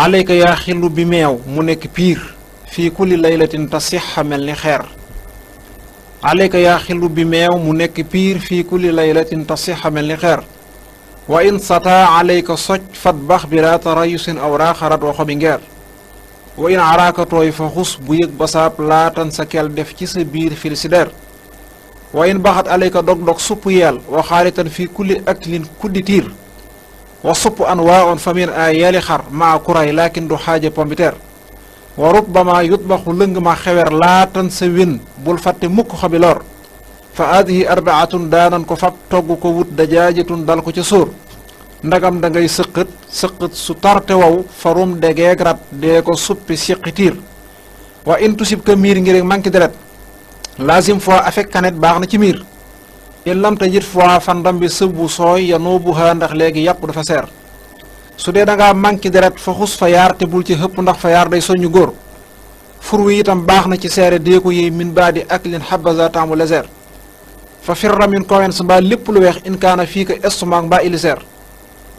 alayka yaa xillu bi meew mu nekk piir fii kulli laylatin tasixa mel ni xeer alayka yaa xillu bi meew mu nekk piir fii kulli laylatin tasixa mel ni xeer wa in sata alayka soj fat bax bi laa tarayusin aw raaxarat wa xobi ngeer wa in araaka tooy fa xus bu yëg basaab laatan sa kel def ci sa biir filsideer wa in baxat alayka dog-dog supp yeel wa xaalitan fii kulli aklin kuddi tiir wa supp an waa on famir a yeeli xar maa kuray laakin du xaaja pombiteer wa rubbama yutbaxu lëng ma xewer laatan sa wén bul fàtte mukk xobi lor fa aadihi arbaatun daanan ko fab togg ko wut dajaajatun dal ko ca sóor ndagam da ngay sëqët su tarte wow farum degeeg rat dee ko suppi siqi tiir wa in tusib ka miir ngir manki deret lazim fois afek kanet baax na ci miir in lam tajit fois fandam bi sëb bu sooy ya noobuha ndax léegi yàpp dafa seer su dee da ngaa manki deret fa xus fa yaar te bul ci hëpp ndax fa yaar day soññu góor fur wi itam baax na ci seere dee ko yey min baadi aklin habaza taamu léger fa firra min kowen sa mbaa lépp lu weex in kaana fii ka estomac mbaa iliseer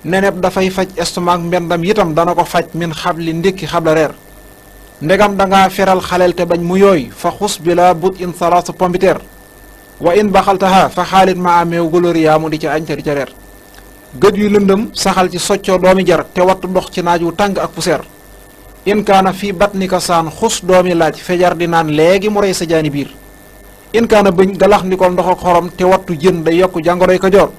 neneb dafay faj estomac mbendam itam dana ko faj min xabli ndékki xabla reer ndegam dangaa feral xalel te bañ mu yooy fa xus bi la but in salaasa pombiteer wa in baxaltaha fa xaalit ma ameew goloria mu di ca añ te di ca reer gët yu lëndëm saxal ci soccoo doomi jar te wattu dox ci naaj wu tàng ak poussière in kaana fii batnika saan xus doomi laaj fejar di naan léegi mu rey sa jaani biir in kaana bëñ galax ndikol ndox ak xorom te wattu jën day yokk jàngoroy ko joor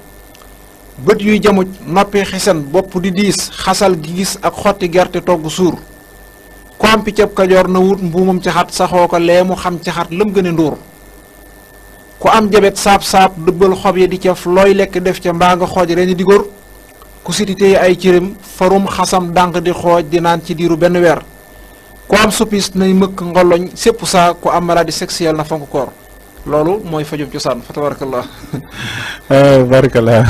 bët yuy jamuj noppi xisen bopp di diis xasal gi gis ak xotti gerte togg suur ku am piccab kajoor na wut mbuumam caxat saxoo ko lee mu xam caxat lëm gën a nduur ku am jabet saab-saab dëbbal xob ya di caf looy lekk def ca mbaa nga xooj reeni di góor ku siti téye ay cëram farum xasam dànq di xooj di naan ci diiru benn weer ku am suppis nay mëkk ngoloñ sépp saa ku am maladie sexuelle na fonk koor loolu mooy fajum cosaan fa tabarakallah barakallah